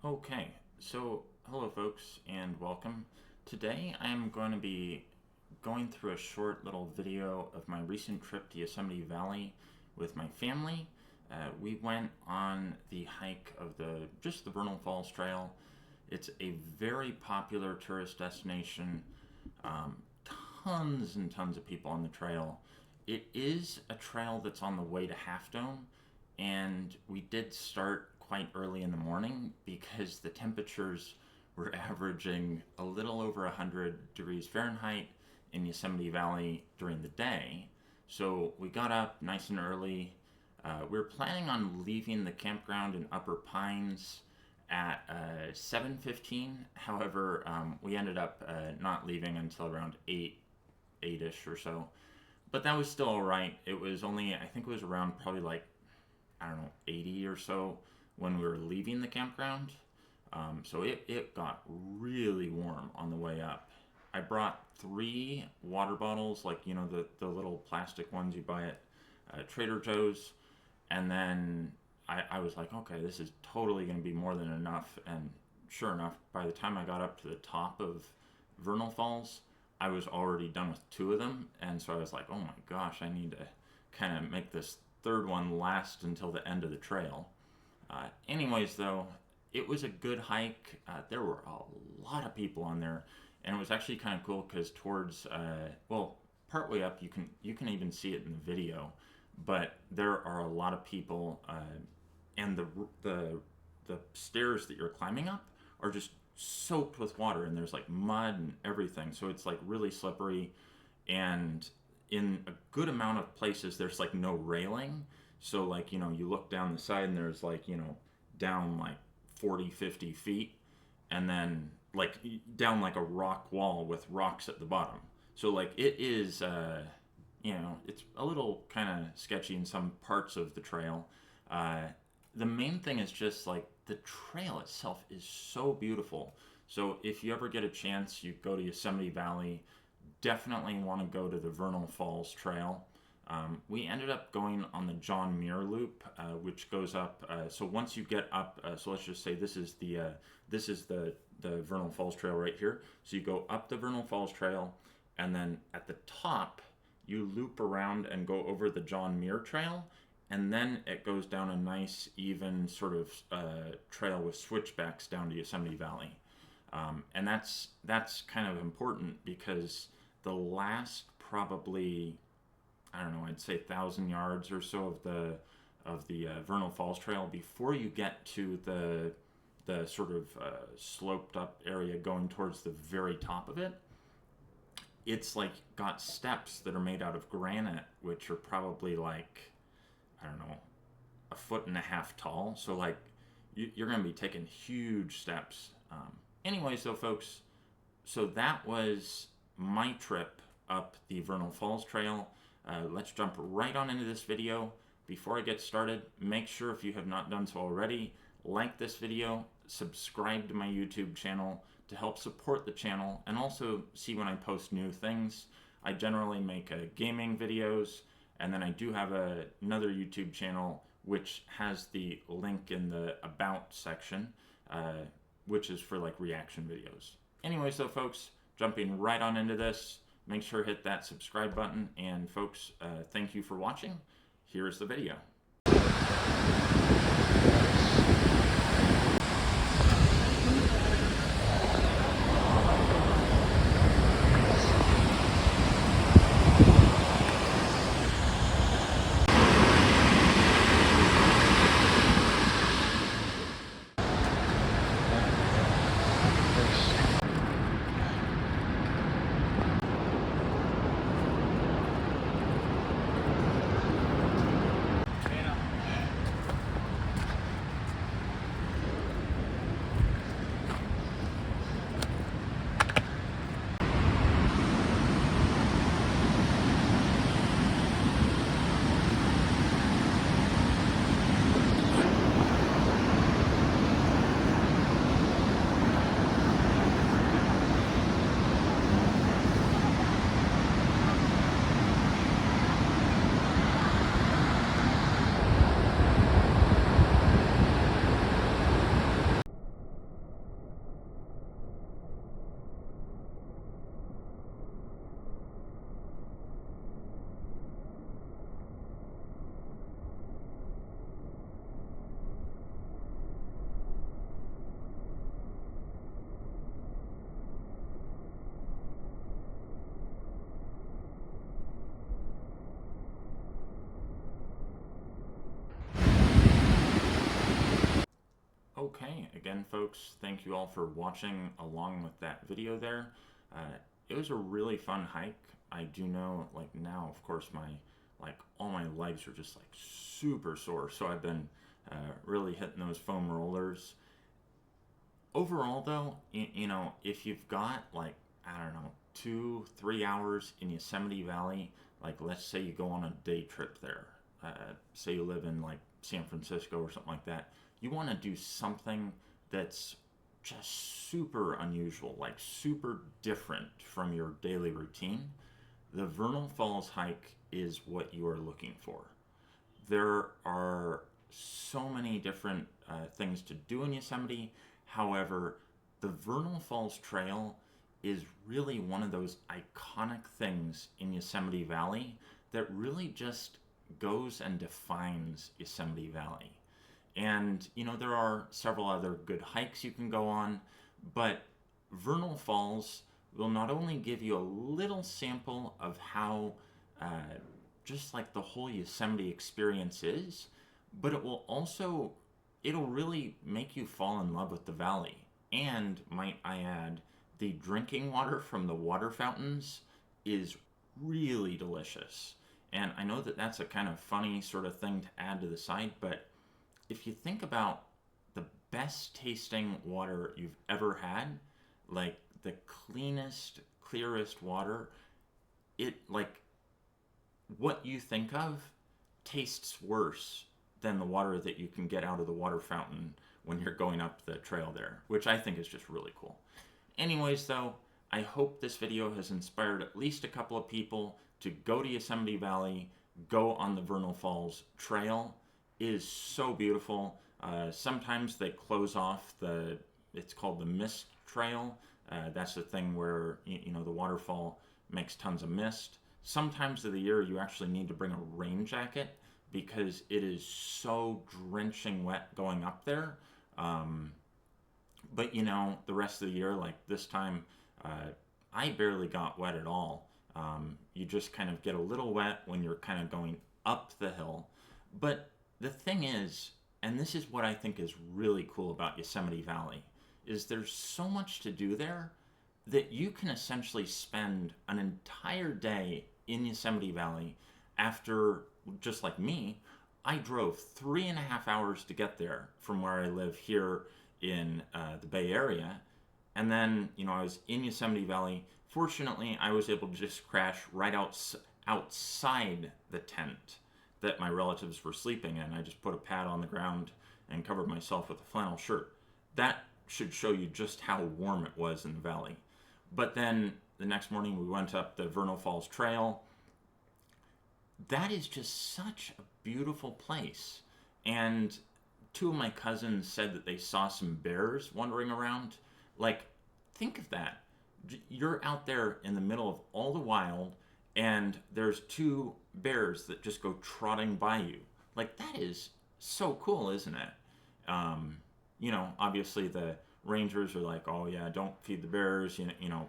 Okay, so hello folks and welcome. Today I am going to be going through a short little video of my recent trip to Yosemite Valley with my family. We went on the hike of the Vernal Falls Trail. It's a very popular tourist destination. Tons and tons of people on the trail. It is a trail that's on the way to Half Dome, and we did start quite early in the morning because the temperatures were averaging a little over 100 degrees Fahrenheit in Yosemite Valley during the day. So we got up nice and early. We were planning on leaving the campground in Upper Pines at 7:15. However, we ended up not leaving until around 8-ish or so. But that was still all right. It was only, I think it was around probably like, I don't know, 80 or so when we were leaving the campground. So it got really warm on the way up. I brought 3 water bottles, like, the little plastic ones you buy at Trader Joe's. And then I was like, okay, this is totally going to be more than enough. And sure enough, by the time I got up to the top of Vernal Falls, I was already done with 2 of them. And so I was like, oh my gosh, I need to kind of make this third one last until the end of the trail. Anyways, though, it was a good hike. There were a lot of people on there, and it was actually kind of cool because towards, partway up, you can even see it in the video, but there are a lot of people, and the stairs that you're climbing up are just soaked with water, and there's like mud and everything, so it's like really slippery, and in a good amount of places there's like no railing. So, like, you look down the side and there's like, down like 40-50 feet, and then like down like a rock wall with rocks at the bottom. So like it is, it's a little kind of sketchy in some parts of the trail. The main thing is just like the trail itself is so beautiful. So if you ever get a chance, you go to Yosemite Valley, definitely want to go to the Vernal Falls Trail. We ended up going on the John Muir Loop, which goes up. So once you get up, so let's just say this is the Vernal Falls Trail right here. So you go up the Vernal Falls Trail, and then at the top you loop around and go over the John Muir Trail, and then it goes down a nice even sort of trail with switchbacks down to Yosemite Valley, and that's kind of important because the last probably, I don't know, I'd say 1,000 yards or so of the Vernal Falls Trail before you get to the sort of sloped up area going towards the very top of it. It's like got steps that are made out of granite, which are probably like, I don't know, 1.5 feet tall. So like you're going to be taking huge steps. Anyway, so folks, so that was my trip up the Vernal Falls Trail. Let's jump right on into this video. Before I get started, make sure, if you have not done so already, like this video, subscribe to my YouTube channel to help support the channel, and also see when I post new things. I generally make gaming videos, and then I do have another YouTube channel which has the link in the About section, which is for like reaction videos. Anyway, so folks, jumping right on into this, make sure to hit that subscribe button, and folks, thank you for watching. Here's the video. Okay, again, folks, thank you all for watching along with that video there. It was a really fun hike. I do know, like now, of course, all my legs are just like super sore, so I've been really hitting those foam rollers. Overall, though, if you've got like, I don't know, 2, 3 hours in Yosemite Valley, like let's say you go on a day trip there, say you live in like San Francisco or something like that, you want to do something that's just super unusual, like super different from your daily routine. The Vernal Falls hike is what you are looking for. There are so many different things to do in Yosemite. However, the Vernal Falls Trail is really one of those iconic things in Yosemite Valley that really just goes and defines Yosemite Valley. And, there are several other good hikes you can go on, but Vernal Falls will not only give you a little sample of how just like the whole Yosemite experience is, but it'll really make you fall in love with the valley. And might I add, the drinking water from the water fountains is really delicious. And I know that that's a kind of funny sort of thing to add to the side, but if you think about the best tasting water you've ever had, like the cleanest, clearest water, it like what you think of tastes worse than the water that you can get out of the water fountain when you're going up the trail there, which I think is just really cool. Anyways, though, I hope this video has inspired at least a couple of people to go to Yosemite Valley, go on the Vernal Falls Trail. It is so beautiful. Sometimes they close off it's called the Mist Trail. That's the thing where, the waterfall makes tons of mist. Sometimes of the year you actually need to bring a rain jacket because it is so drenching wet going up there. But the rest of the year, like this time, I barely got wet at all. You just kind of get a little wet when you're kind of going up the hill. But the thing is, and this is what I think is really cool about Yosemite Valley, is there's so much to do there that you can essentially spend an entire day in Yosemite Valley after, just like me, I drove 3.5 hours to get there from where I live here in the Bay Area. And then, I was in Yosemite Valley. Fortunately, I was able to just crash right outside the tent that my relatives were sleeping in. I just put a pad on the ground and covered myself with a flannel shirt. That should show you just how warm it was in the valley. But then the next morning we went up the Vernal Falls Trail. That is just such a beautiful place. And 2 of my cousins said that they saw some bears wandering around. Like, think of that. You're out there in the middle of all the wild, and there's 2 bears that just go trotting by you. Like, that is so cool, isn't it? Obviously the rangers are like, oh yeah, don't feed the bears,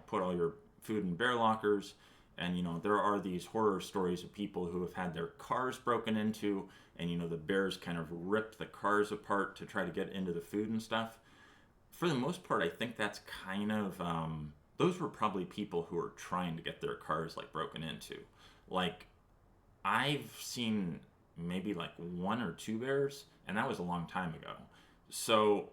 put all your food in bear lockers. And, there are these horror stories of people who have had their cars broken into, and, the bears kind of rip the cars apart to try to get into the food and stuff. For the most part, I think that's kind of, those were probably people who were trying to get their cars, like, broken into. Like, I've seen maybe, like, 1 or 2 bears, and that was a long time ago. So,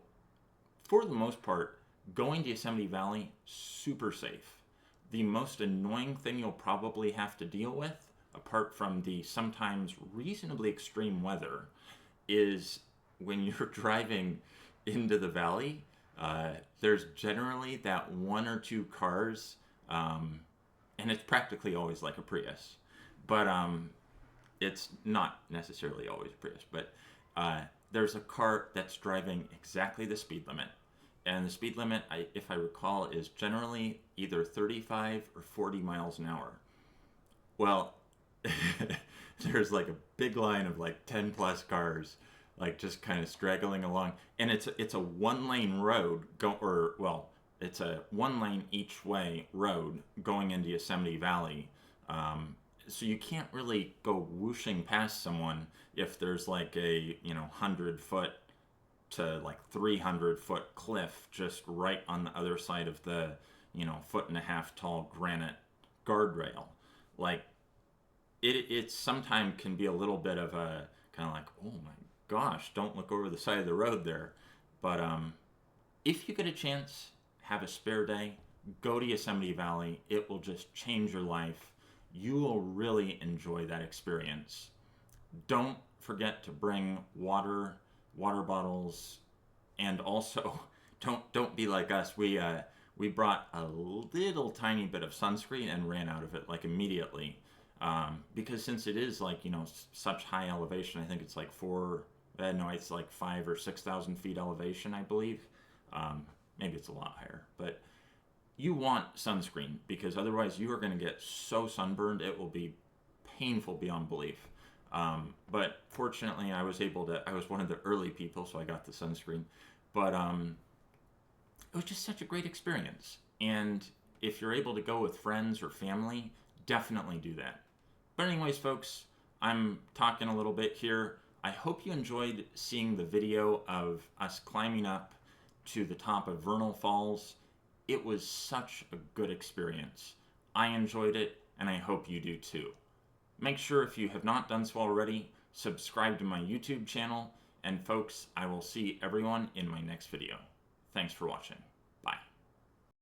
for the most part, going to Yosemite Valley, super safe. The most annoying thing you'll probably have to deal with, apart from the sometimes reasonably extreme weather, is when you're driving into the valley, there's generally that 1 or 2 cars, and it's practically always like a Prius, but it's not necessarily always a Prius, but there's a car that's driving exactly the speed limit. And the speed limit, if I recall, is generally either 35 or 40 miles an hour. Well, there's like a big line of like 10 plus cars, like just kind of straggling along. And it's a 1-lane road, it's a 1-lane each way road going into Yosemite Valley. So you can't really go whooshing past someone if there's like a, 100-foot to like 300-foot cliff just right on the other side of the, 1.5 foot tall granite guardrail. Like, it sometimes can be a little bit of a kind of like, oh my gosh, don't look over the side of the road there. But if you get a chance, have a spare day, go to Yosemite Valley. It will just change your life. You will really enjoy that experience. Don't forget to bring water bottles, and also don't be like us. We brought a little tiny bit of sunscreen and ran out of it like immediately, because since it is like such high elevation, I think it's like it's like 5,000 or 6,000 feet elevation, I believe. Maybe it's a lot higher, but you want sunscreen because otherwise you are going to get so sunburned it will be painful beyond belief. But fortunately, I was one of the early people, so I got the sunscreen. But it was just such a great experience. And if you're able to go with friends or family, definitely do that. But anyways, folks, I'm talking a little bit here. I hope you enjoyed seeing the video of us climbing up to the top of Vernal Falls. It was such a good experience. I enjoyed it, and I hope you do too. Make sure, if you have not done so already, subscribe to my YouTube channel. And folks, I will see everyone in my next video. Thanks for watching.